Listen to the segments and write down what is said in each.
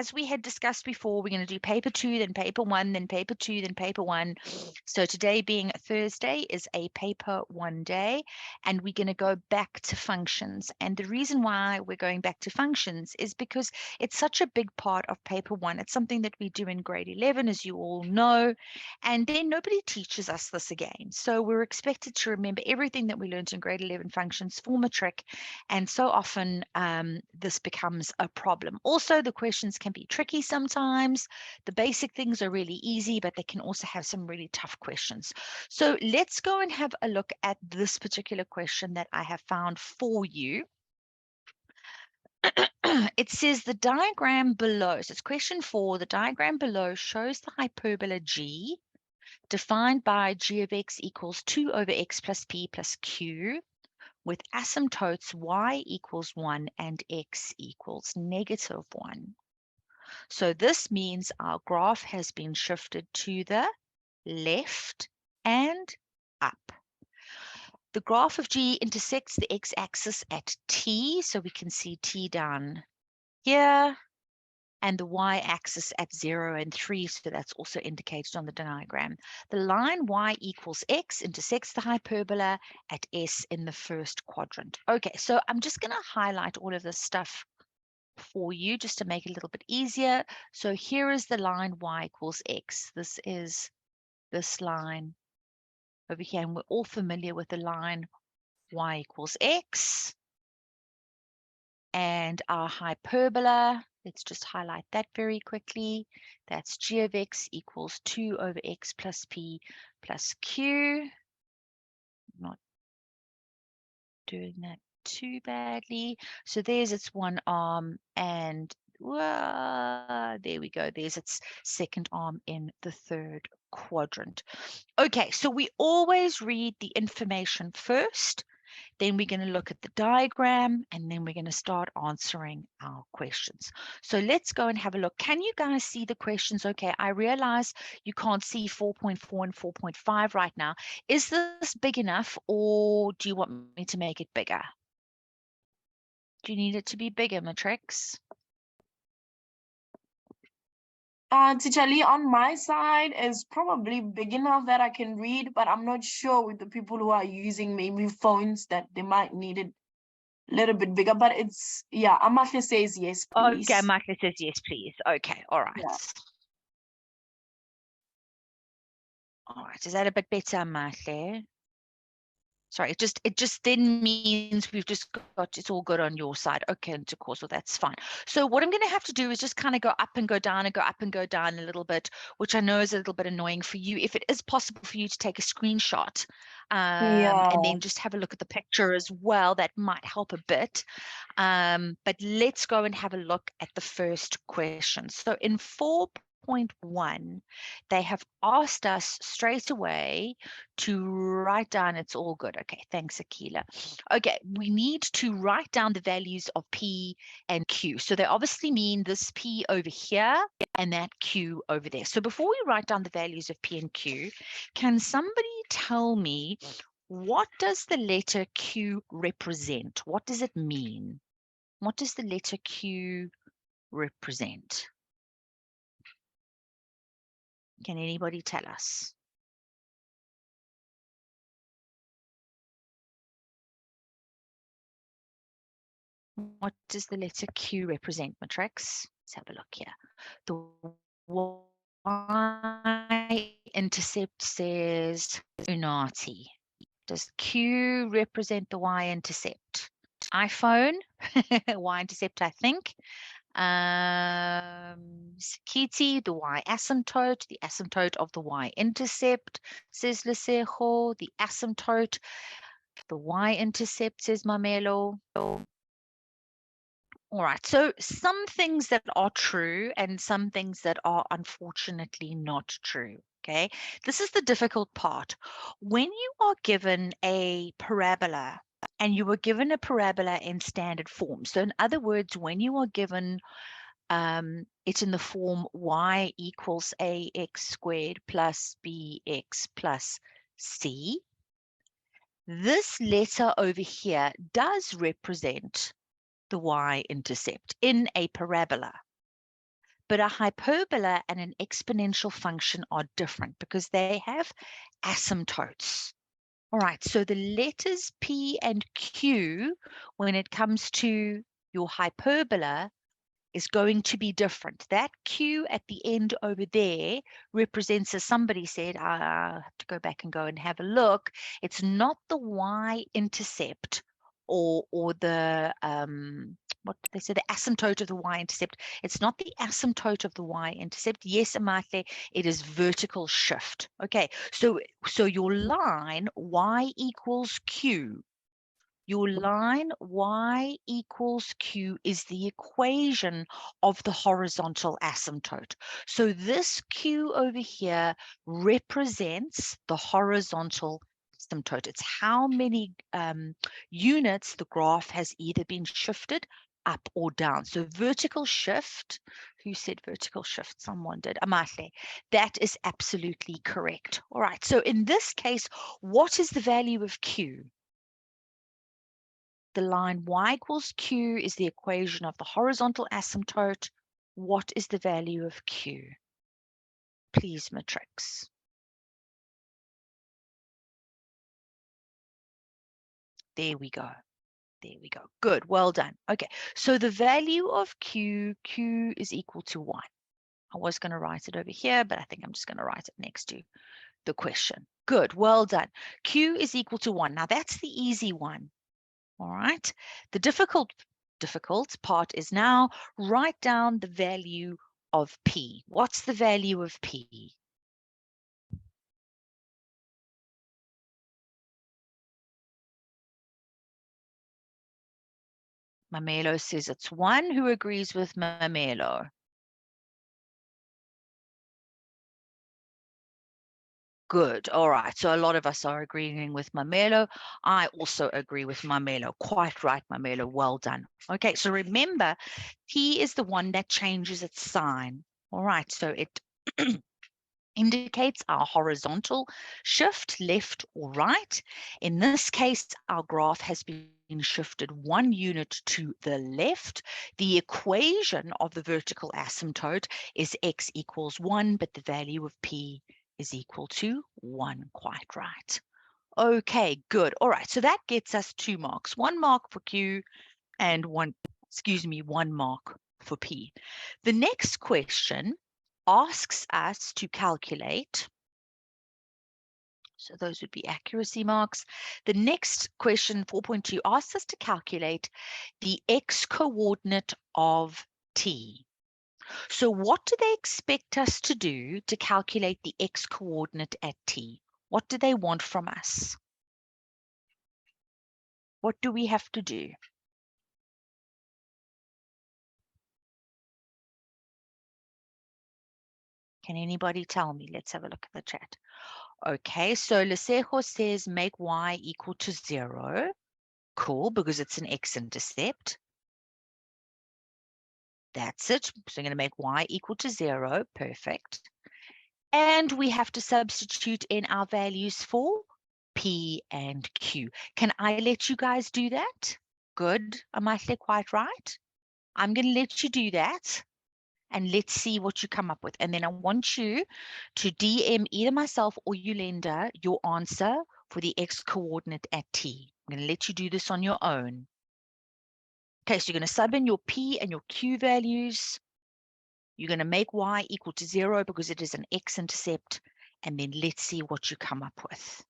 as we had discussed before, we're going to do paper 2, then paper 1, then paper 2, then paper 1. So today being Thursday is a paper 1 day, and we're going to go back to functions. And the reason why we're going back to functions is because it's such a big part of paper 1. It's something that we do in grade 11, as you all know, and then nobody teaches us this again. So we're expected to remember everything that we learned in grade 11 functions for matric, and so often this becomes a problem. Also, the questions can be tricky sometimes. The basic things are really easy, but they can also have some really tough questions. So let's go and have a look at this particular question that I have found for you. It says the diagram below, so it's question 4, the diagram below shows the hyperbola G defined by g of x equals 2 over x plus p plus q with asymptotes y equals 1 and x equals negative 1. So this means our graph has been shifted to the left and up. The graph of G intersects the x-axis at t, so we can see t down here, and the y-axis at 0 and 3, so that's also indicated on the diagram. The line y equals x intersects the hyperbola at S in the first quadrant. Okay, so I'm just going to highlight all of this stuff for you just to make it a little bit easier. So here is the line y equals x. This is this line over here, and we're all familiar with the line y equals x. And our hyperbola, let's just highlight that very quickly. That's g of x equals 2 over x plus p plus q. Not doing that too badly. So there's its one arm, and there we go. There's its second arm in the third quadrant. Okay, so we always read the information first. Then we're going to look at the diagram, and then we're going to start answering our questions. So let's go and have a look. Can you guys see the questions? Okay, I realize you can't see 4.4 and 4.5 right now. Is this big enough, or do you want me to make it bigger? Do you need it to be bigger, Matrix? Teacher Lee, on my side is probably big enough that I can read, but I'm not sure with the people who are using maybe phones that they might need it a little bit bigger, but it's, yeah, Amahle says yes, please. Okay, Michael says yes, please. Okay, all right. Yeah. All right, is that a bit better, Michael? Sorry, it just then means we've just got it's all good on your side. Okay, of course, well, that's fine. So what I'm going to have to do is just kind of go up and go down and go up and go down a little bit, which I know is a little bit annoying for you. If it is possible for you to take a screenshot and then just have a look at the picture as well, that might help a bit. But let's go and have a look at the first question. So in 4.1, they have asked us straight away to write down, it's all good. Okay, thanks, Akila. Okay, we need to write down the values of P and Q. So they obviously mean this P over here and that Q over there. So before we write down the values of P and Q, can somebody tell me, what does the letter Q represent? What does it mean? What does the letter Q represent? Can anybody tell us? What does the letter Q represent, Matrix? Let's have a look here. The y-intercept says Unati. Does Q represent the y-intercept? iPhone, y-intercept, I think. Sakiti, the asymptote of the y-intercept, says Lesejo, the asymptote, the y-intercept, says Mamelo. All right, so some things that are true and some things that are unfortunately not true. Okay, this is the difficult part. When you are given a parabola, and you were given a parabola in standard form, so in other words, when you are given it's in the form y equals ax squared plus bx plus c, this letter over here does represent the y-intercept in a parabola. But a hyperbola and an exponential function are different because they have asymptotes. All right, so the letters P and Q, when it comes to your hyperbola, is going to be different. That Q at the end over there represents, as somebody said, I have to go back and go and have a look. It's not the y-intercept or the what did they say, the asymptote of the y-intercept. It's not the asymptote of the y-intercept. Yes, Amatle, it is vertical shift. Okay, so your line y equals q. Your line y equals q is the equation of the horizontal asymptote. So this q over here represents the horizontal asymptote. It's how many units the graph has either been shifted up or down. So vertical shift, who said vertical shift? Someone did. Amahle. That is absolutely correct. All right. So in this case, what is the value of q? The line y equals q is the equation of the horizontal asymptote. What is the value of q? Please, matrix. There we go. There we go. Good. Well done. Okay. So the value of q is equal to 1. I was going to write it over here, but I think I'm just going to write it next to the question. Good. Well done. Q is equal to 1. Now, that's the easy one. All right. The difficult part is now write down the value of P. What's the value of P? Mamelo says it's 1. Who agrees with Mamelo? Good. All right. So a lot of us are agreeing with Mamelo. I also agree with Mamelo. Quite right, Mamelo. Well done. Okay. So remember, P is the one that changes its sign. All right. So it indicates our horizontal shift, left or right. In this case, our graph has been shifted 1 unit to the left. The equation of the vertical asymptote is x equals 1, but the value of P is equal to 1. Quite right. Okay, good. All right, so that gets us 2 marks. 1 mark for Q and 1 mark for P. The next question asks us to calculate, so those would be accuracy marks. The next question, 4.2, asks us to calculate the x coordinate of t. So what do they expect us to do to calculate the x coordinate at t? What do they want from us? What do we have to do? Can anybody tell me? Let's have a look at the chat. Okay, so Lesejo says make y equal to 0. Cool, because it's an x-intercept. That's it. So I'm going to make y equal to 0. Perfect. And we have to substitute in our values for P and Q. Can I let you guys do that? Good. Am I quite right? I'm going to let you do that. And let's see what you come up with. And then I want you to DM either myself or Yolanda your answer for the x coordinate at t. I'm going to let you do this on your own. Okay, so you're going to sub in your P and your Q values. You're going to make y equal to 0 because it is an x-intercept. And then let's see what you come up with.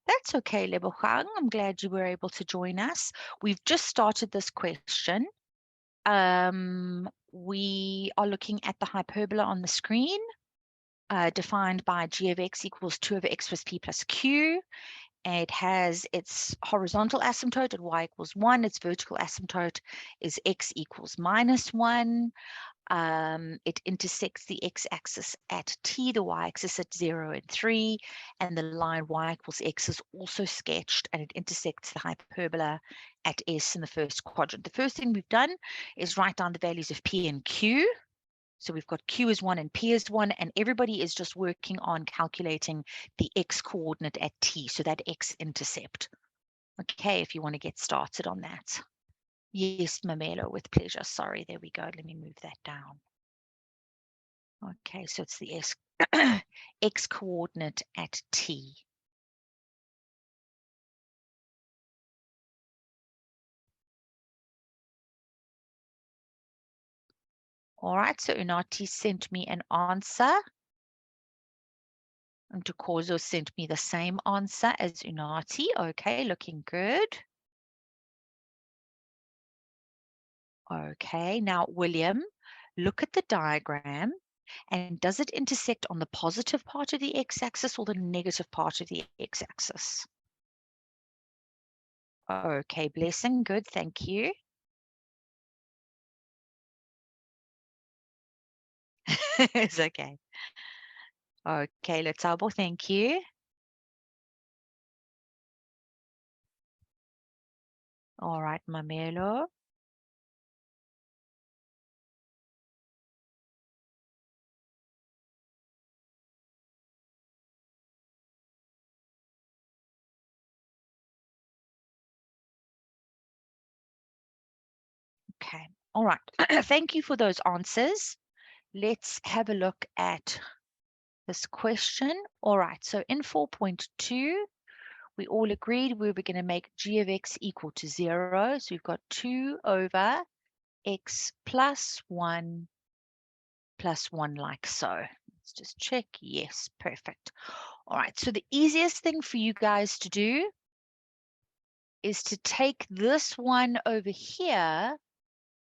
That's okay, Lebogang. I'm glad you were able to join us. We've just started this question. We are looking at the hyperbola on the screen, defined by g of x equals 2 over x plus p plus q. It has its horizontal asymptote at y equals 1. Its vertical asymptote is x equals -1. It intersects the x-axis at t, the y-axis at 0 and 3, and the line y equals x is also sketched, and it intersects the hyperbola at S in the first quadrant. The first thing we've done is write down the values of P and Q. So we've got Q is 1 and P is 1, and everybody is just working on calculating the x coordinate at T, so that x-intercept. Okay, if you want to get started on that. Yes, Mamelo, with pleasure. Sorry, there we go. Let me move that down. Okay, so it's the x coordinate at T. All right, so Unati sent me an answer. And Tukozo sent me the same answer as Unati. Okay, looking good. Okay, now William, look at the diagram. And does it intersect on the positive part of the x-axis or the negative part of the x-axis? Okay, blessing, good, thank you. It's okay. Okay, Letabo, thank you. All right, Mamelo. Okay, all right. Thank you for those answers. Let's have a look at this question. All right, so in 4.2, we all agreed we were going to make g of x equal to 0. So we've got 2 over x plus 1 like so. Let's just check. Yes, perfect. All right, so the easiest thing for you guys to do is to take this one over here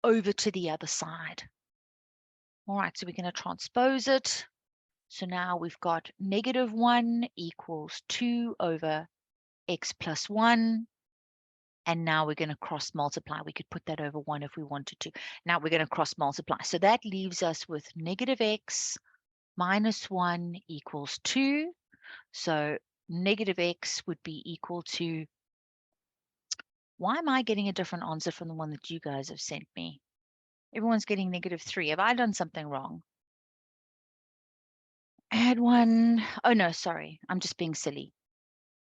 over to the other side. All right, so we're going to transpose it. So now we've got -1 equals 2 over x plus 1. And now we're going to cross multiply. We could put that over 1 if we wanted to. Now we're going to cross multiply. So that leaves us with -x minus 1 equals 2. So -x would be equal to, why am I getting a different answer from the one that you guys have sent me? Everyone's getting -3. Have I done something wrong? Add 1. Oh, no, sorry. I'm just being silly.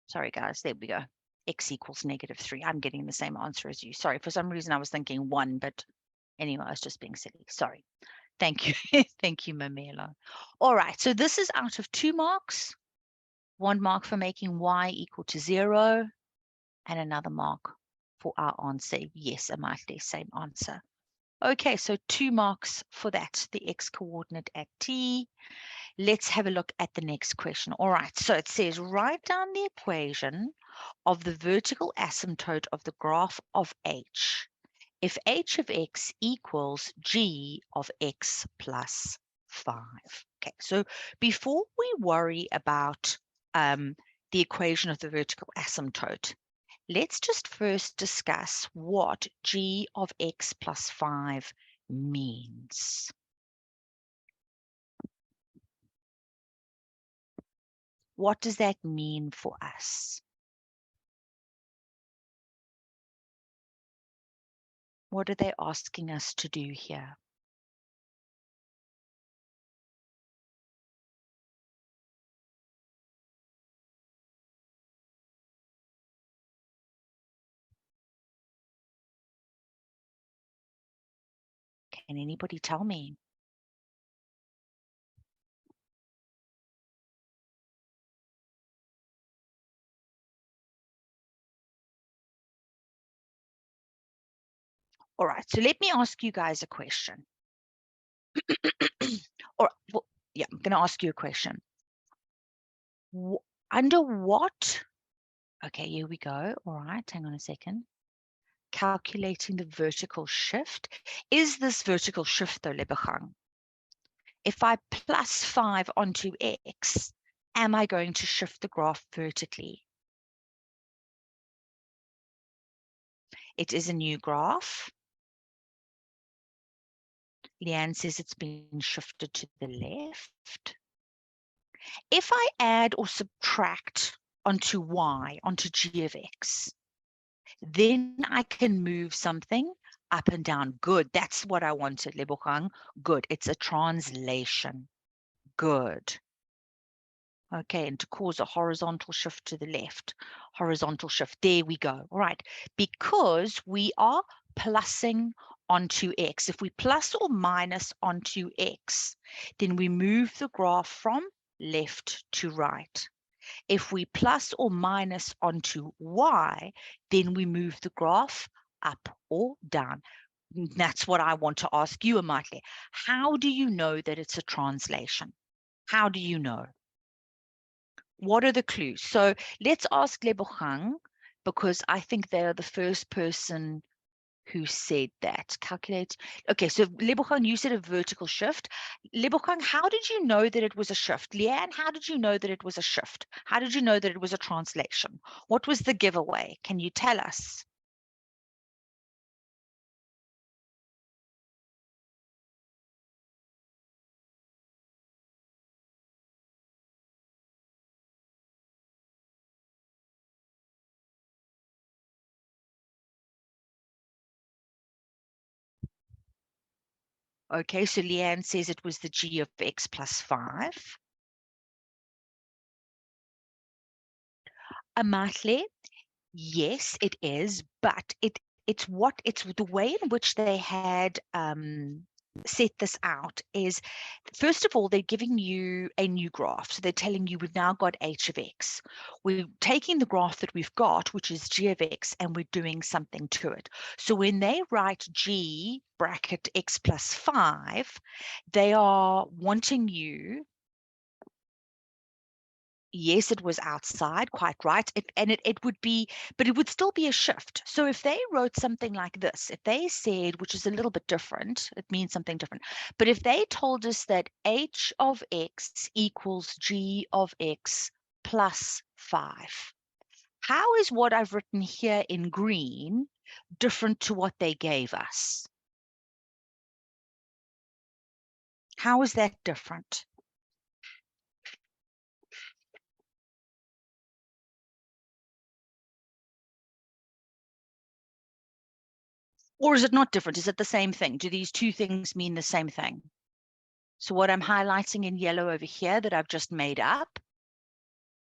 Sorry, guys. There we go. X equals -3. I'm getting the same answer as you. Sorry, for some reason I was thinking 1, but anyway, I was just being silly. Sorry. Thank you. Thank you, Mamela. All right, so this is out of 2 marks. 1 mark for making y equal to 0, and another mark for our answer. Yes, Amahle, same answer. Okay, so 2 marks for that, the x coordinate at t. Let's have a look at the next question. All right, so it says write down the equation of the vertical asymptote of the graph of h if h of x equals g of x plus 5. Okay, so before we worry about the equation of the vertical asymptote, let's just first discuss what g of x plus 5 means. What does that mean for us? What are they asking us to do here? Can anybody tell me? All right, so let me ask you guys a question. Or, well, yeah, I'm going to ask you a question. Under what? Okay, here we go. All right, hang on a second. Calculating the vertical shift. Is this vertical shift though, Lebachang? If I plus 5 onto x, am I going to shift the graph vertically? It is a new graph. Leanne says it's been shifted to the left. If I add or subtract onto y, onto g of x, then I can move something up and down. Good. That's what I wanted, Lebogang. Good. It's a translation. Good. Okay, and to cause a horizontal shift to the left. Horizontal shift. There we go. All right. Because we are plussing onto x. If we plus or minus onto x, then we move the graph from left to right. If we plus or minus onto y, then we move the graph up or down. That's what I want to ask you, Amatle. How do you know that it's a translation? How do you know? What are the clues? So let's ask Lebogang, because I think they are the first person who said that. Calculate. Okay, so Lebogang, you said a vertical shift. Lebogang, how did you know that it was a shift? Leanne, how did you know that it was a shift? How did you know that it was a translation? What was the giveaway? Can you tell us? Okay, so Leanne says it was the g of x plus 5. Amatle, yes, it is, but it's the way in which they had set this out is, first of all, they're giving you a new graph. So they're telling you we've now got h of x. We're taking the graph that we've got, which is g of x, and we're doing something to it. So when they write g bracket x plus 5, they are wanting you. Yes, it was outside, quite right. It would be, but it would still be a shift. So if they wrote something like this, if they said, which is a little bit different, it means something different. But if they told us that h of x equals g of x plus 5, how is what I've written here in green different to what they gave us? How is that different? Or is it not different? Is it the same thing? Do these two things mean the same thing? So what I'm highlighting in yellow over here that I've just made up,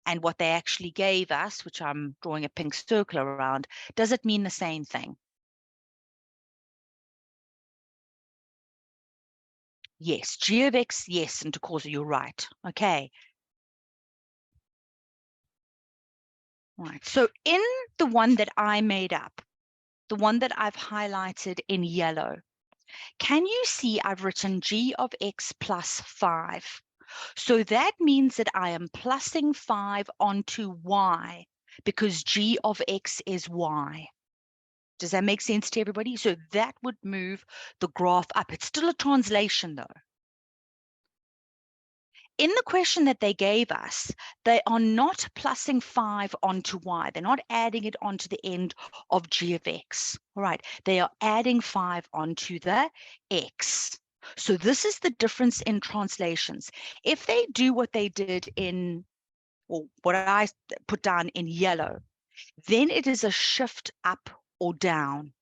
and what they actually gave us, which I'm drawing a pink circle around, does it mean the same thing? Yes, g of x, yes, and to cause you're right. Okay. Right. So in the one that I made up, the one that I've highlighted in yellow, can you see I've written g of x plus 5? So that means that I am plussing 5 onto y because g of x is y. Does that make sense to everybody? So that would move the graph up. It's still a translation though. In the question that they gave us, they are not plussing 5 onto y. They're not adding it onto the end of g of x. All right. They are adding 5 onto the x. So this is the difference in translations. If they do what they did in, or what I put down in yellow, then it is a shift up or down.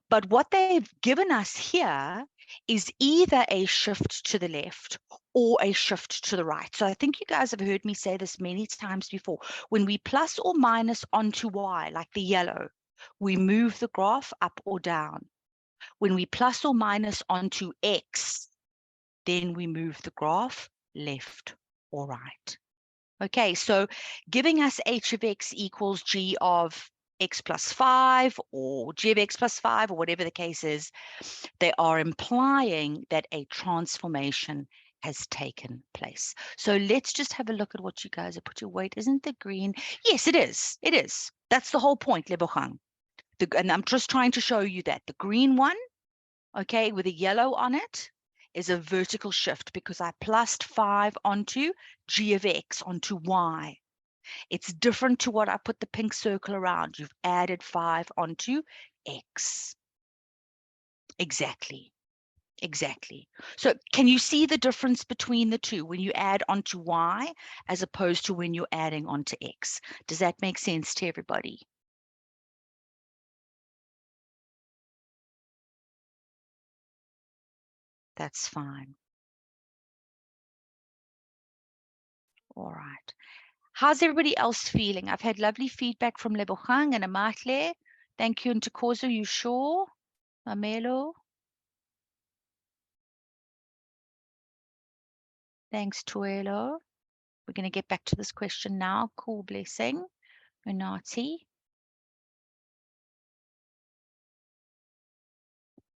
But what they've given us here is either a shift to the left or a shift to the right. So I think you guys have heard me say this many times before. When we plus or minus onto y, like the yellow, we move the graph up or down. When we plus or minus onto x, then we move the graph left or right. Okay, so giving us h of x equals g of x plus 5 or g of x plus 5 or whatever the case is, they are implying that a transformation has taken place. So let's just have a look at what you guys have put your weight. Isn't the green? Yes, it is. It is. That's the whole point, Lebogang. And I'm just trying to show you that the green one, okay, with a yellow on it, is a vertical shift because I plussed 5 onto g of x, onto y. It's different to what I put the pink circle around. You've added 5 onto x. Exactly. Exactly. So can you see the difference between the two when you add onto y as opposed to when you're adding onto x? Does that make sense to everybody? That's fine. All right. How's everybody else feeling? I've had lovely feedback from Lebogang and Amatle. Thank you. And Tukozo, you sure? Mamelo? Thanks, Tuelo. We're going to get back to this question now. Cool, blessing. Unati.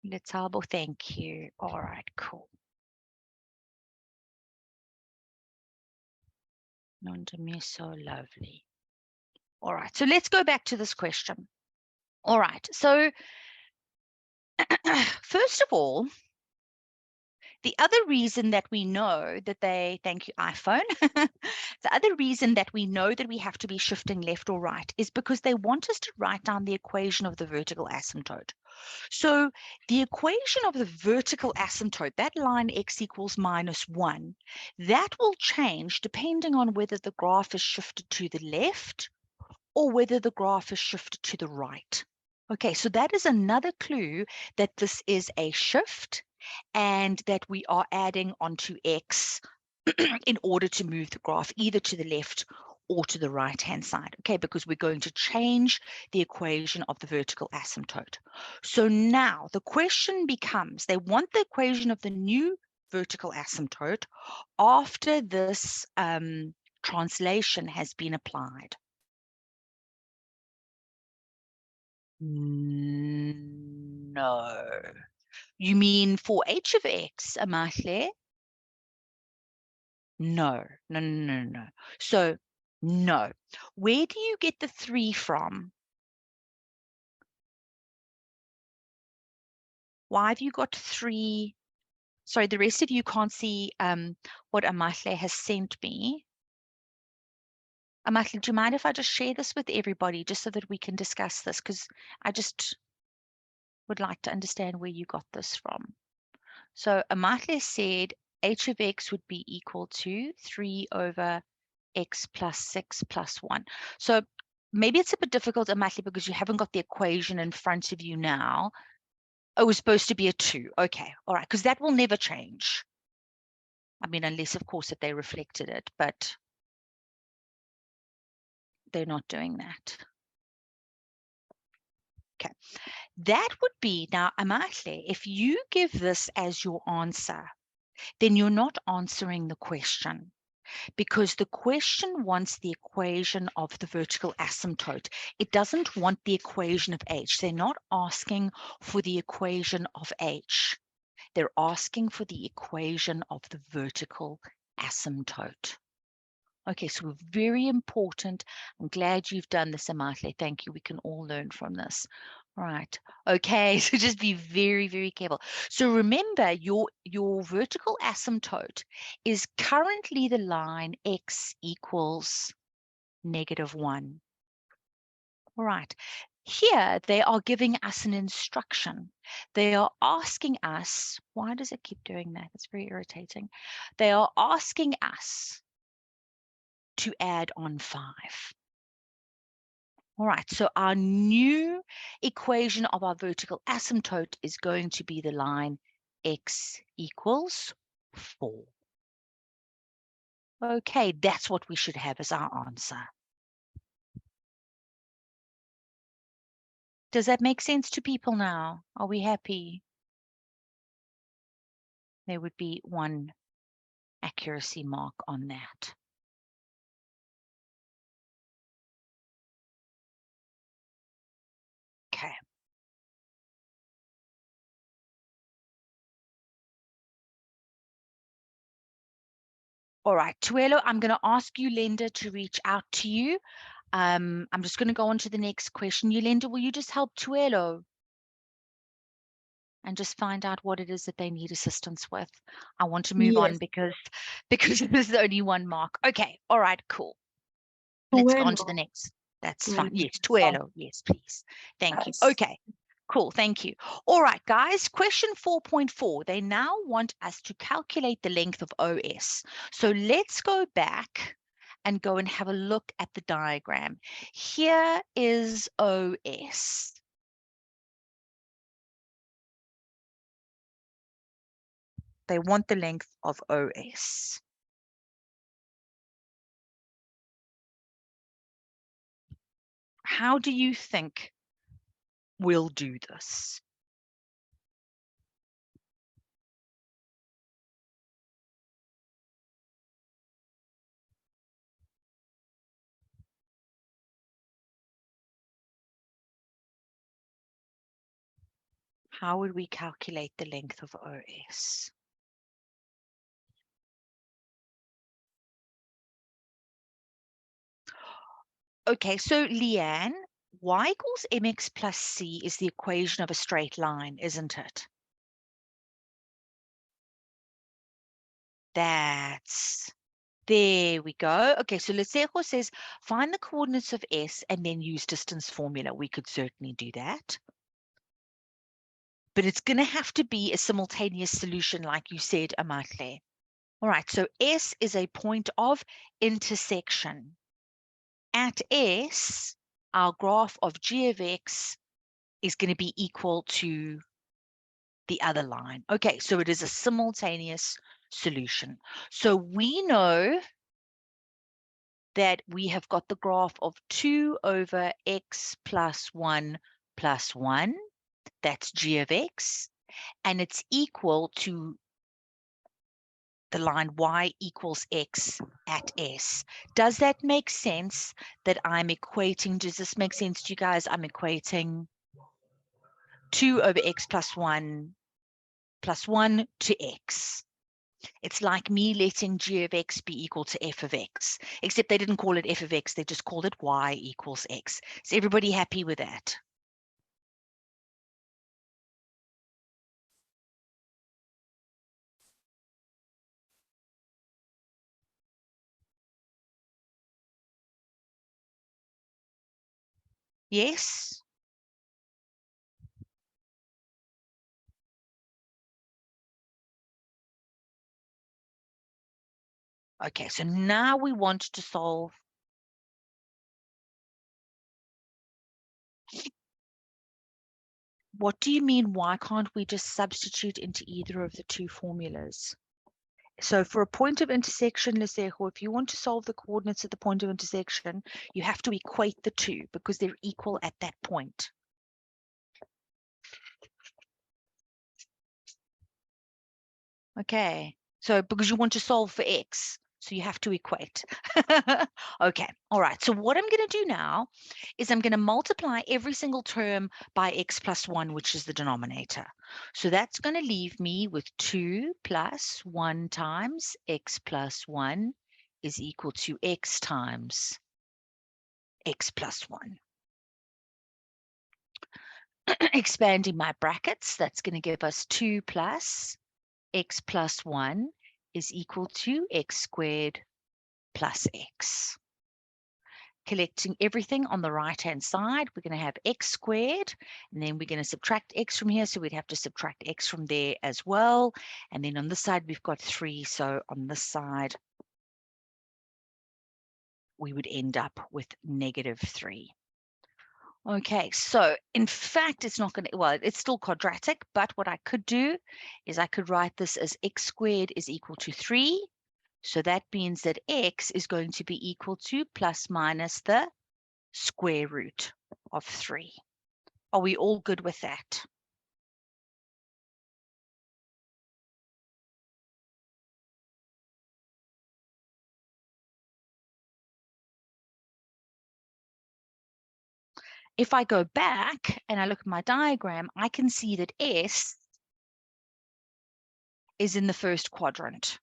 Letabo, thank you. All right, cool. Nondami, so lovely. All right, so let's go back to this question. All right, so first of all, the other reason that we know that thank you, iPhone. The other reason that we know that we have to be shifting left or right is because they want us to write down the equation of the vertical asymptote. So the equation of the vertical asymptote, that line x equals -1, that will change depending on whether the graph is shifted to the left or whether the graph is shifted to the right. Okay, so that is another clue that this is a shift and that we are adding onto x in order to move the graph either to the left or to the right-hand side, okay, because we're going to change the equation of the vertical asymptote. So now the question becomes, they want the equation of the new vertical asymptote after this translation has been applied. No. You mean for h of x, Amahle? No. So, no. Where do you get the 3 from? Why have you got 3? Sorry, the rest of you can't see what Amahle has sent me. Amahle, do you mind if I just share this with everybody just so that we can discuss this? Because I just would like to understand where you got this from. So Amahle said h of x would be equal to 3 over x plus 6 plus 1. So maybe it's a bit difficult, Amahle, because you haven't got the equation in front of you now. Oh, it was supposed to be a 2. Okay, all right, because that will never change. I mean, unless, of course, that they reflected it, but they're not doing that. Okay, that would be, now, Amahle, if you give this as your answer, then you're not answering the question, because the question wants the equation of the vertical asymptote. It doesn't want the equation of h. They're not asking for the equation of h. They're asking for the equation of the vertical asymptote. Okay, so very important. I'm glad you've done this, Amahle. Thank you. We can all learn from this. Right. Okay, so just be very, very careful. So remember, your vertical asymptote is currently the line x equals -1. All right. Here, they are giving us an instruction. They are asking us, why does it keep doing that? It's very irritating. They are asking us to add on 5. All right, so our new equation of our vertical asymptote is going to be the line x equals 4. Okay, that's what we should have as our answer. Does that make sense to people now? Are we happy? There would be 1 accuracy mark on that. Okay. All right, Tuelo, I'm going to ask Yolanda to reach out to you. I'm just going to go on to the next question. Yolanda, will you just help Tuelo and just find out what it is that they need assistance with? I want to move on because there's only 1 mark. Okay, all right, cool. Let's go on to the next. That's fine. Yes, Tuelo. Yes, please. Thank you. Okay. Cool, thank you. All right, guys, question 4.4. They now want us to calculate the length of OS. So let's go back and go and have a look at the diagram. Here is OS. They want the length of OS. How do you think we'll do this? How would we calculate the length of OS? Okay, so Leanne, y equals mx plus c is the equation of a straight line, isn't it? There we go. Okay, so Lesejo says, find the coordinates of S and then use distance formula. We could certainly do that. But it's going to have to be a simultaneous solution, like you said, Amatle. All right, so S is a point of intersection. At S, our graph of g of x is going to be equal to the other line. Okay, so it is a simultaneous solution. So we know that we have got the graph of 2 over x plus 1 plus 1. That's g of x. And it's equal to the line y equals x at S. Does that make sense that I'm equating? Does this make sense to you guys? I'm equating 2 over x plus 1 to x. It's like me letting g of x be equal to f of x, except they didn't call it f of x. They just called it y equals x. Is everybody happy with that? Yes? Okay, so now we want to solve. What do you mean, why can't we just substitute into either of the two formulas? So for a point of intersection, Lesejo, if you want to solve the coordinates at the point of intersection, you have to equate the two because they're equal at that point. Okay, so because you want to solve for x, so you have to equate. Okay, all right. So what I'm going to do now is I'm going to multiply every single term by x plus 1, which is the denominator. So that's going to leave me with 2 plus 1 times x plus 1 is equal to x times x plus 1. Expanding my brackets, that's going to give us 2 plus x plus 1 is equal to x squared plus x. Collecting everything on the right-hand side, we're going to have x squared, and then we're going to subtract x from here, so we'd have to subtract x from there as well. And then on this side, we've got 3, so on this side, we would end up with -3. Okay, so in fact, it's not going to, well, it's still quadratic, but what I could do is I could write this as x squared is equal to 3. So that means that x is going to be equal to plus minus the square root of 3. Are we all good with that? If I go back and I look at my diagram, I can see that S is in the first quadrant.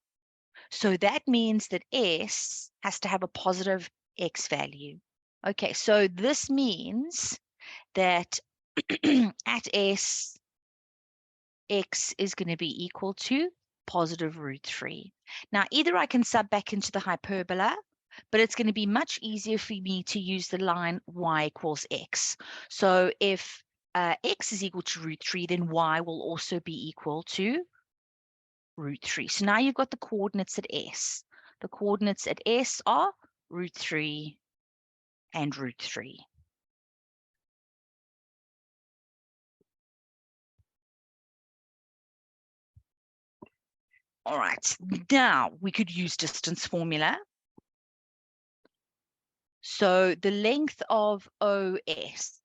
So that means that S has to have a positive x value. Okay, so this means that at S, x is going to be equal to positive root 3. Now, either I can sub back into the hyperbola, but it's going to be much easier for me to use the line y equals x. So if x is equal to root 3, then y will also be equal to root 3. So now you've got the coordinates at S. The coordinates at S are root 3 and root 3. All right, now we could use distance formula. So the length of OS,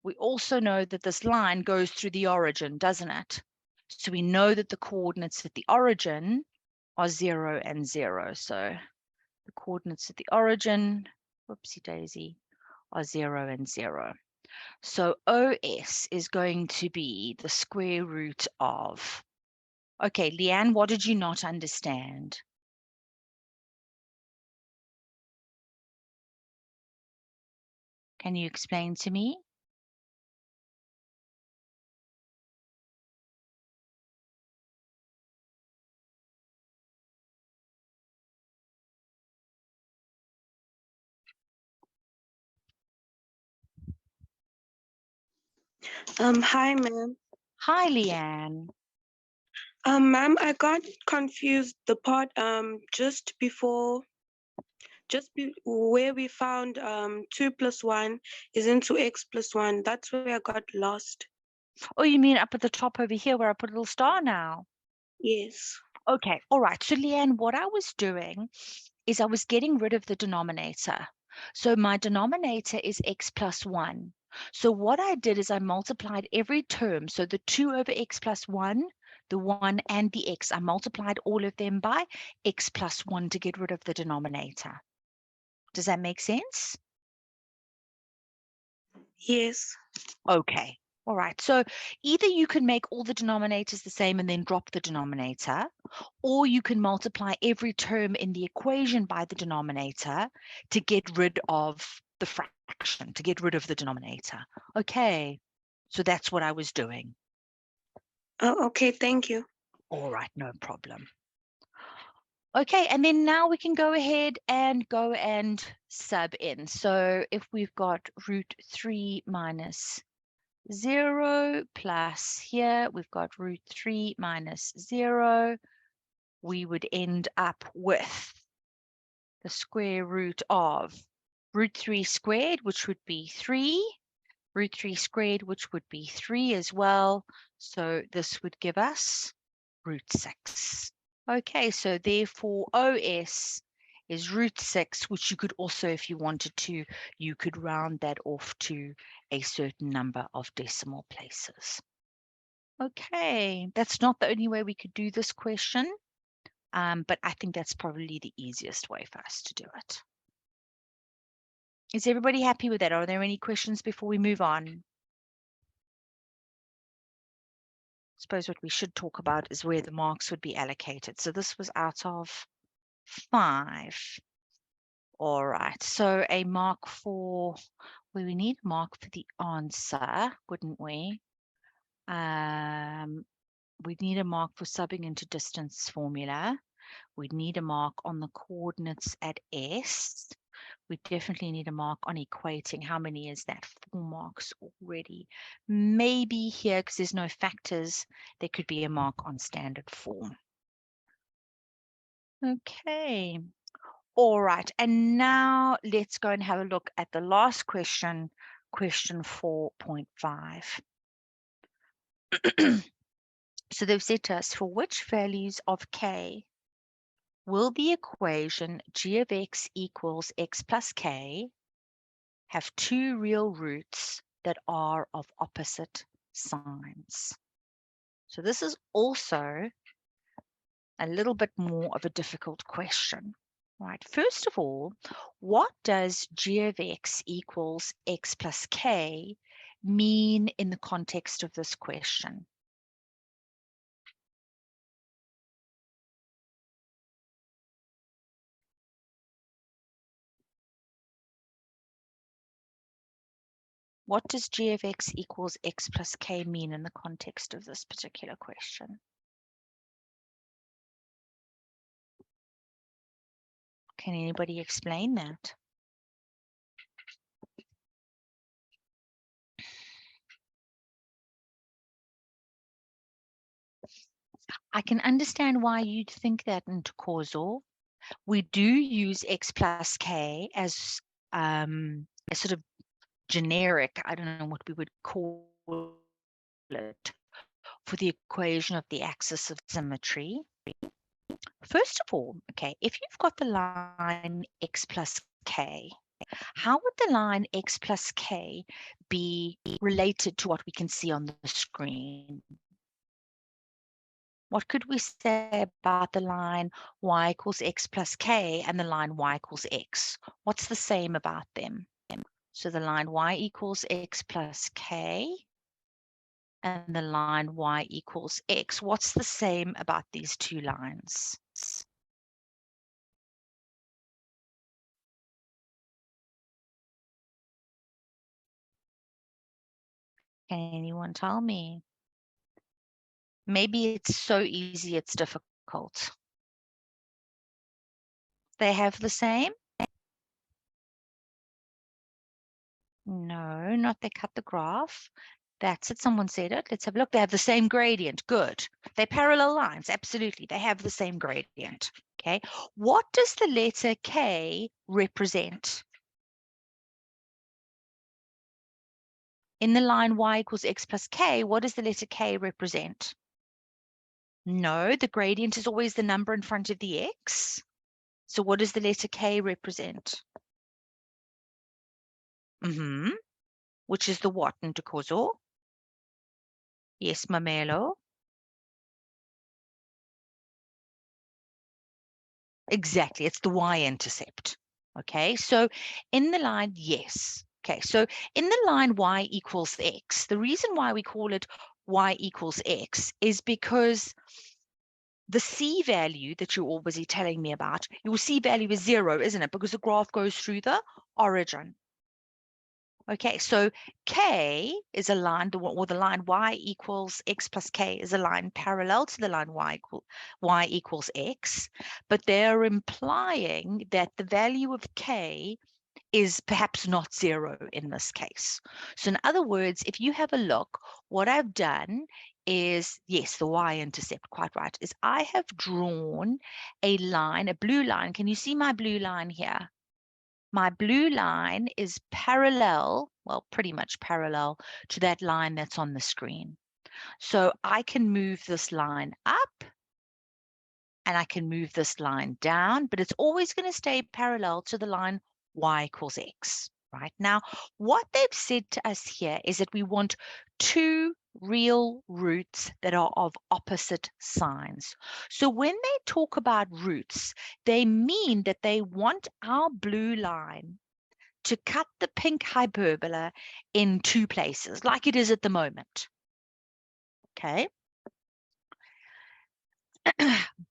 we also know that this line goes through the origin, doesn't it? So we know that the coordinates at the origin are 0 and 0. So the coordinates at the origin, whoopsie daisy, are 0 and 0. So OS is going to be the square root of, okay, Leanne, what did you not understand? Can you explain to me? Hi, ma'am. Hi, Leanne. Ma'am, I got confused the part where we found 2 plus 1 is into x plus 1. That's where I got lost. Oh, you mean up at the top over here where I put a little star now? Yes. Okay, all right. So Leanne, what I was doing is I was getting rid of the denominator. So my denominator is x plus 1. So what I did is I multiplied every term. So the 2 over x plus 1, the 1 and the x, I multiplied all of them by x plus 1 to get rid of the denominator. Does that make sense? Yes. Okay. All right. So either you can make all the denominators the same and then drop the denominator, or you can multiply every term in the equation by the denominator to get rid of the fraction, to get rid of the denominator. Okay. So that's what I was doing. Oh, okay. Thank you. All right. No problem. Okay. And then now we can go ahead and sub in. So if we've got root 3 minus 0 plus here, we've got root 3 minus 0. We would end up with the square root of root 3 squared, which would be 3, root 3 squared, which would be 3 as well. So this would give us root 6. Okay, so therefore OS is root 6, which you could also, if you wanted to, you could round that off to a certain number of decimal places. Okay, that's not the only way we could do this question, but I think that's probably the easiest way for us to do it. Is everybody happy with that? Are there any questions before we move on? I suppose what we should talk about is where the marks would be allocated. So this was out of 5. All right, so a mark for, well, we need a mark for the answer, wouldn't we? We'd need a mark for subbing into distance formula. We'd need a mark on the coordinates at S. We definitely need a mark on equating. How many is that? 4 marks already. Maybe here, because there's no factors, there could be a mark on standard form. Okay. All right. And now let's go and have a look at the last question, question 4.5. So they've said to us, for which values of k will the equation g of x equals x plus k have 2 real roots that are of opposite signs? So this is also a little bit more of a difficult question. Right. First of all, what does g of x equals x plus k mean in the context of this question? What does g of x equals x plus k mean in the context of this particular question? Can anybody explain that? I can understand why you'd think that in causal. We do use x plus k as a sort of generic, I don't know what we would call it, for the equation of the axis of symmetry. First of all, okay, if you've got the line x plus k, how would the line x plus k be related to what we can see on the screen? What could we say about the line y equals x plus k and the line y equals x? What's the same about them? So the line y equals x plus k and the line y equals x. What's the same about these two lines? Can anyone tell me? Maybe it's so easy it's difficult. They have the same? No, not they cut the graph. That's it. Someone said it. Let's have a look. They have the same gradient. Good. They're parallel lines. Absolutely. They have the same gradient. Okay. What does the letter K represent? In the line y equals x plus k, what does the letter K represent? No, the gradient is always the number in front of the x. So what does the letter K represent? Which is the what in causal? Yes, Mamelo. Exactly, it's the y-intercept. Okay, so in the line, yes. Okay, so in the line y equals x, the reason why we call it y equals x is because the C value that you're always telling me about, your C value is 0, isn't it? Because the graph goes through the origin. Okay, so K is a line, or the line y equals x plus k is a line parallel to the line y equals x, but they're implying that the value of K is perhaps not 0 in this case. So in other words, if you have a look, what I've done is, yes, the y-intercept, quite right, is I have drawn a line, a blue line. Can you see my blue line here? My blue line is parallel, well, pretty much parallel to that line that's on the screen. So I can move this line up and I can move this line down, but it's always going to stay parallel to the line y equals x. Right now, what they've said to us here is that we want two real roots that are of opposite signs. So when they talk about roots, they mean that they want our blue line to cut the pink hyperbola in two places, like it is at the moment. Okay.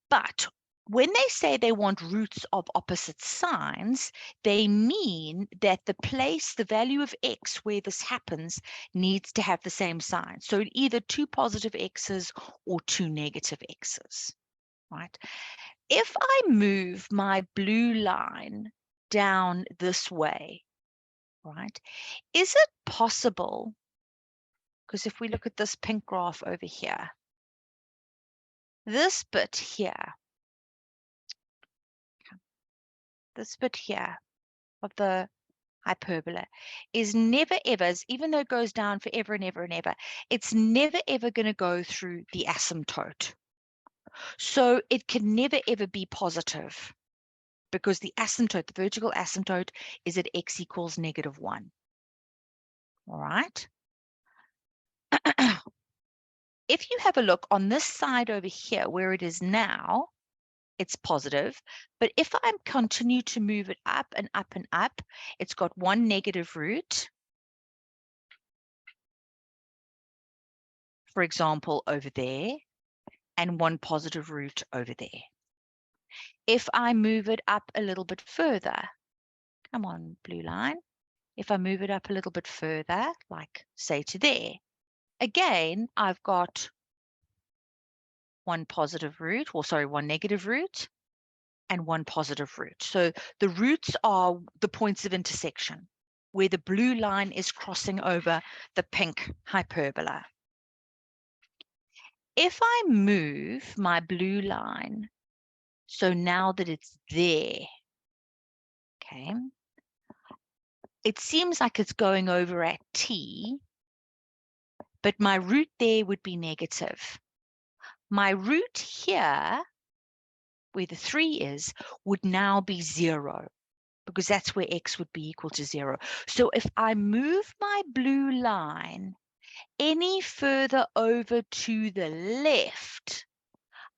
But when they say they want roots of opposite signs, they mean that the value of x where this happens needs to have the same sign. So either two positive x's or two negative x's, right? If I move my blue line down this way, right, is it possible, because if we look at this pink graph over here, this bit here, of the hyperbola is never ever, even though it goes down forever and ever and ever, it's never ever going to go through the asymptote. So it can never ever be positive because the asymptote, the vertical asymptote, is at x equals -1. All right. If you have a look on this side over here where it is now, it's positive, but if I continue to move it up and up and up, it's got one negative root, for example, over there, and one positive root over there. If I move it up a little bit further, come on, blue line, if I move it up a little bit further, like say to there, again, I've got one negative root, and one positive root. So the roots are the points of intersection where the blue line is crossing over the pink hyperbola. if I move my blue line, so now that it's there, okay, it seems like it's going over at t, but my root there would be negative. My root here, where the 3 is, would now be 0, because that's where x would be equal to 0. So if I move my blue line any further over to the left,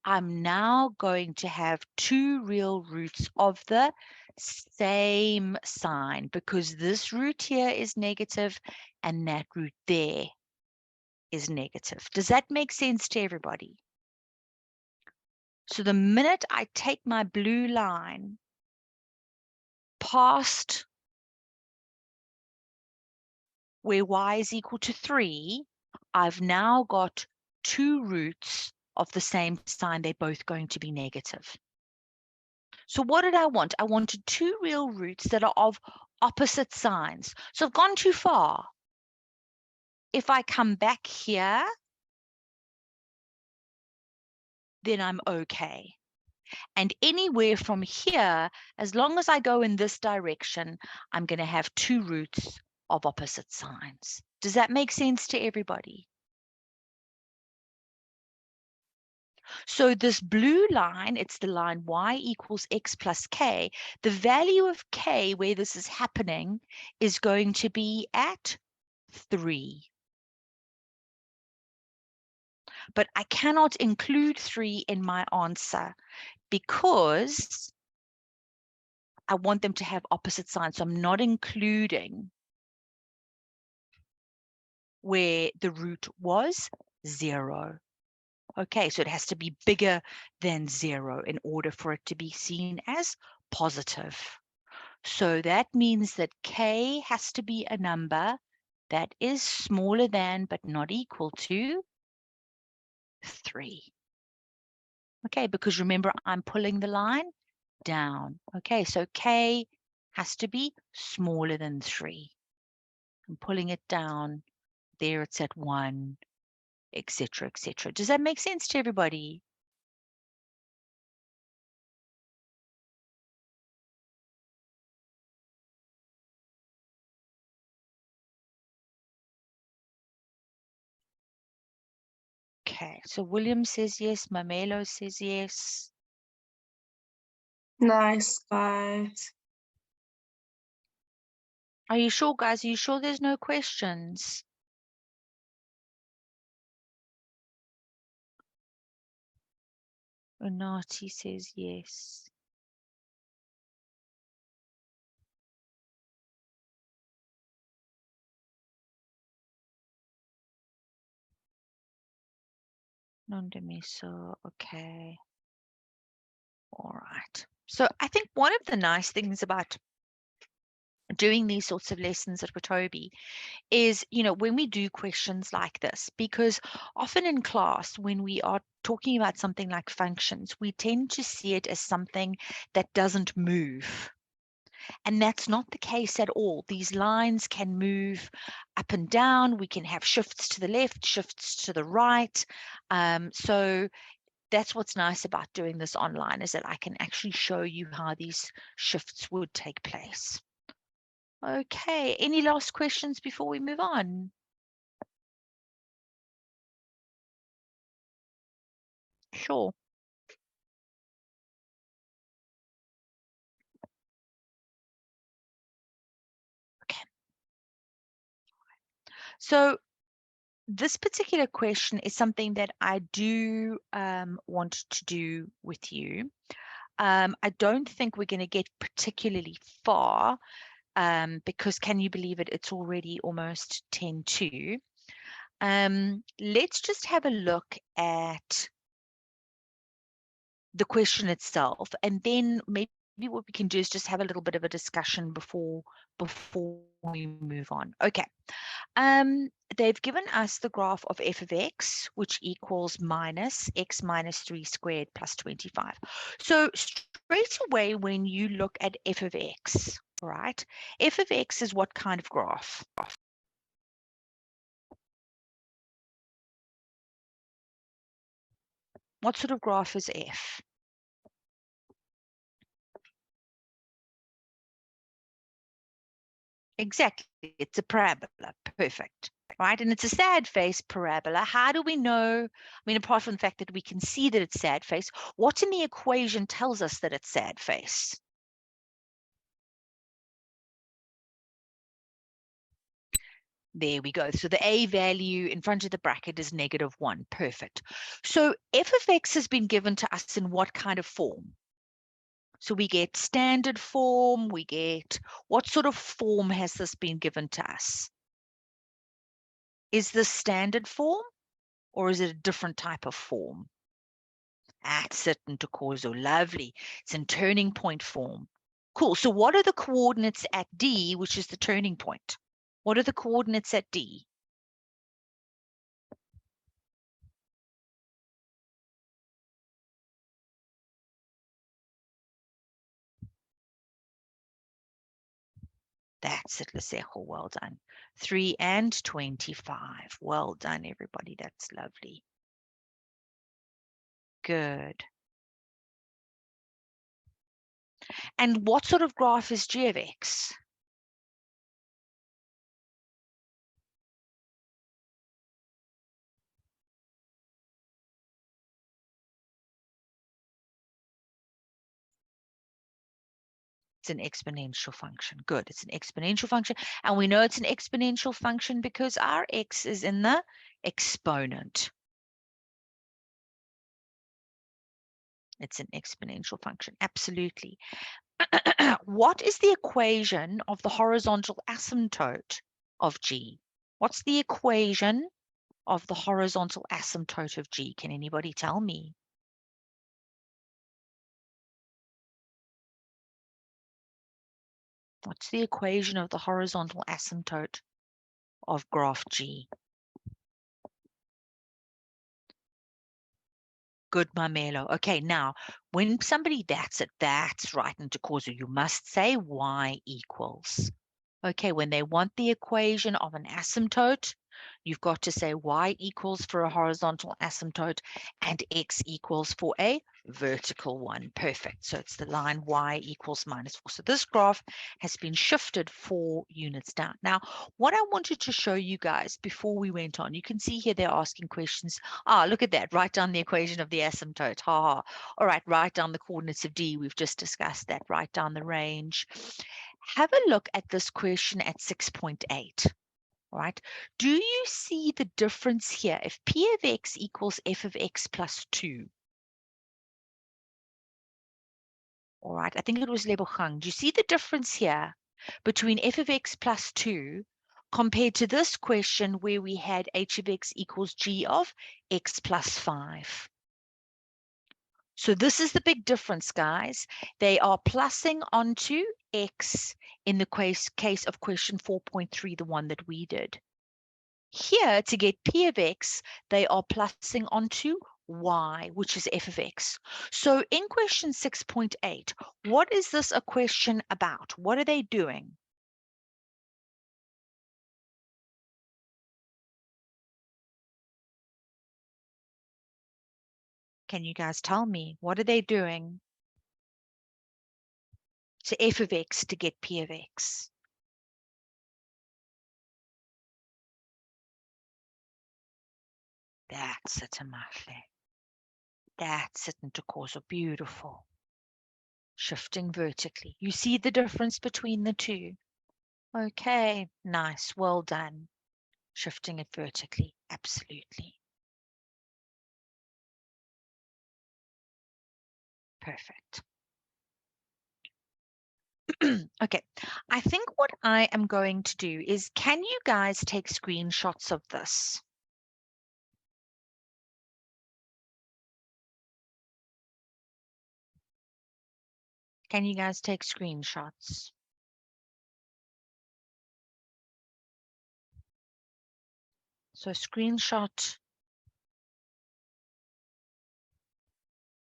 I'm now going to have 2 real roots of the same sign, because this root here is negative and that root there is negative. Does that make sense to everybody? So the minute I take my blue line past where y is equal to 3, I've now got 2 roots of the same sign. They're both going to be negative. So what did I want? I wanted 2 real roots that are of opposite signs. So I've gone too far. If I come back here, then I'm okay. And anywhere from here, as long as I go in this direction, I'm going to have 2 roots of opposite signs. Does that make sense to everybody? So this blue line, it's the line y equals x plus k. The value of k, where this is happening, is going to be at 3. But I cannot include 3 in my answer because I want them to have opposite signs. So I'm not including where the root was 0. Okay, so it has to be bigger than 0 in order for it to be seen as positive. So that means that k has to be a number that is smaller than but not equal to 3. Okay, because remember, I'm pulling the line down. Okay, so k has to be smaller than 3. I'm pulling it down. There it's at 1, etc., etc. Does that make sense to everybody? Okay, so William says yes. Mamelo says yes. Nice, guys. Are you sure, guys? Are you sure there's no questions? Renati says yes. Nondemiso, okay. All right. So I think one of the nice things about doing these sorts of lessons at Watobe is, when we do questions like this, because often in class, when we are talking about something like functions, we tend to see it as something that doesn't move. And that's not the case at all. These lines can move up and down. We can have shifts to the left, shifts to the right. So that's what's nice about doing this online, is that I can actually show you how these shifts would take place. Okay, any last questions before we move on? Sure. Okay. So this particular question is something that I do want to do with you. I don't think we're going to get particularly far because can you believe it? It's already almost 10:02. Let's just have a look at the question itself, and then maybe what we can do is just have a little bit of a discussion before we move on. Okay. They've given us the graph of f of x, which equals minus x minus 3 squared plus 25. So straight away, when you look at f of x, right, f of x is what kind of graph? What sort of graph is F? Exactly. It's a parabola. Perfect. Right? And it's a sad face parabola. How do we know? I mean, apart from the fact that we can see that it's sad face, what in the equation tells us that it's sad face? There we go. So the A value in front of the bracket is -1. Perfect. So f of x has been given to us in what kind of form? So we get standard form, we get, what sort of form has this been given to us? Is this standard form or is it a different type of form? That's it, Ntokozo. Lovely. It's in turning point form. Cool. So what are the coordinates at D, which is the turning point? What are the coordinates at D? That's it, Lesego. Well done. 3 and 25. Well done, everybody. That's lovely. Good. And what sort of graph is G of X? It's an exponential function. Good. It's an exponential function. And we know it's an exponential function because our x is in the exponent. It's an exponential function. Absolutely. What is the equation of the horizontal asymptote of G? What's the equation of the horizontal asymptote of G? Can anybody tell me? What's the equation of the horizontal asymptote of graph G? Good, Mamelo. Okay, now, when somebody that's right, Ntokozo, you must say y equals. Okay, when they want the equation of an asymptote, you've got to say y equals for a horizontal asymptote and x equals for a vertical one. Perfect. So it's the line y equals -4. So this graph has been shifted 4 units down. Now, what I wanted to show you guys before we went on, you can see here they're asking questions. Ah, look at that. Write down the equation of the asymptote. Ha ha. All right, write down the coordinates of D. We've just discussed that. Write down the range. Have a look at this question at 6.8. All right. Do you see the difference here? If P of X equals F of X plus 2. All right. I think it was Lebogang. Do you see the difference here between F of X plus 2 compared to this question where we had H of X equals G of X plus 5? So this is the big difference, guys. They are plussing onto X in the case of question 4.3, the one that we did. Here, to get P of X, they are plussing onto Y, which is F of X. So in question 6.8, what is this a question about? What are they doing? Can you guys tell me? What are they doing to F of X to get P of X? That's it, Amahle. That's it, Ntokozo. Beautiful. Shifting vertically. You see the difference between the two? Okay, nice. Well done. Shifting it vertically. Absolutely. Perfect. Okay, I think what I am going to do is, can you guys take screenshots of this? Can you guys take screenshots? So screenshot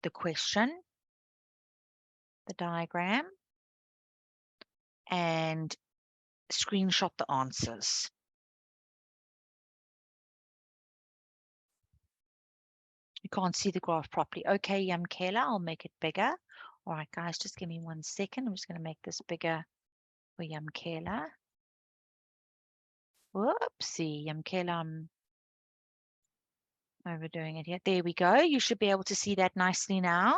the question, the diagram, and screenshot the answers. You can't see the graph properly. Okay, Yamkela, I'll make it bigger. All right, guys, just give me 1 second. I'm just going to make this bigger for Yamkela. Whoopsie, Yamkela, I'm overdoing it here. There we go. You should be able to see that nicely now.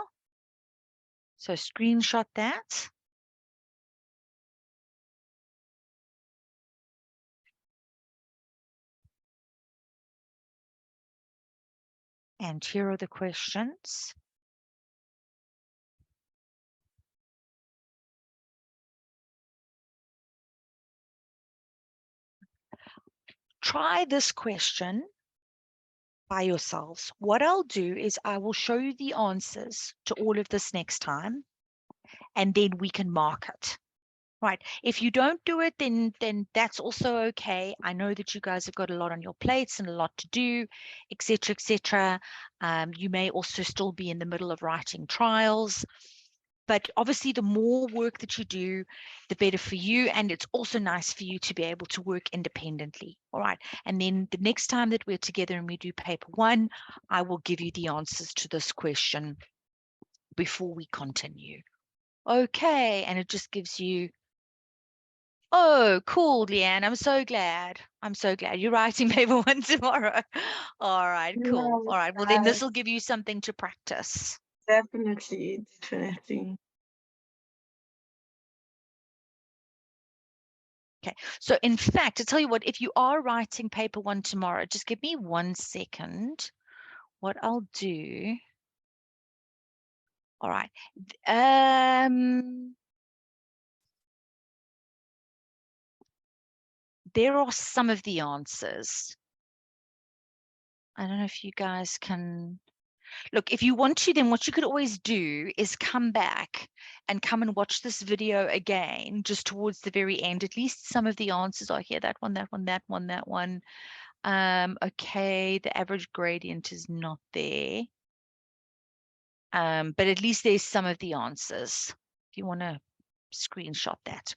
So screenshot that. And here are the questions. Try this question by yourselves. What I'll do is I will show you the answers to all of this next time, and then we can mark it. Right. If you don't do it, then that's also okay. I know that you guys have got a lot on your plates and a lot to do, etc., etc. You may also still be in the middle of writing trials. But obviously, the more work that you do, the better for you. And it's also nice for you to be able to work independently. All right. And then the next time that we're together and we do paper 1, I will give you the answers to this question before we continue. Okay. And it just gives you, oh, cool, Leanne. I'm so glad. I'm so glad you're writing paper 1 tomorrow. All right, cool. No, All right. Well, then this will give you something to practice. definitely, definitely. Okay, so in fact, to tell you what, if you are writing paper 1 tomorrow, just give me 1 second. What I'll do. All right. There are some of the answers. I don't know if you guys can look. If you want to, then what you could always do is come back and come and watch this video again, just towards the very end. At least some of the answers are here. That one, that one, that one, that one. Okay, the average gradient is not there. But at least there's some of the answers. If you want to screenshot that.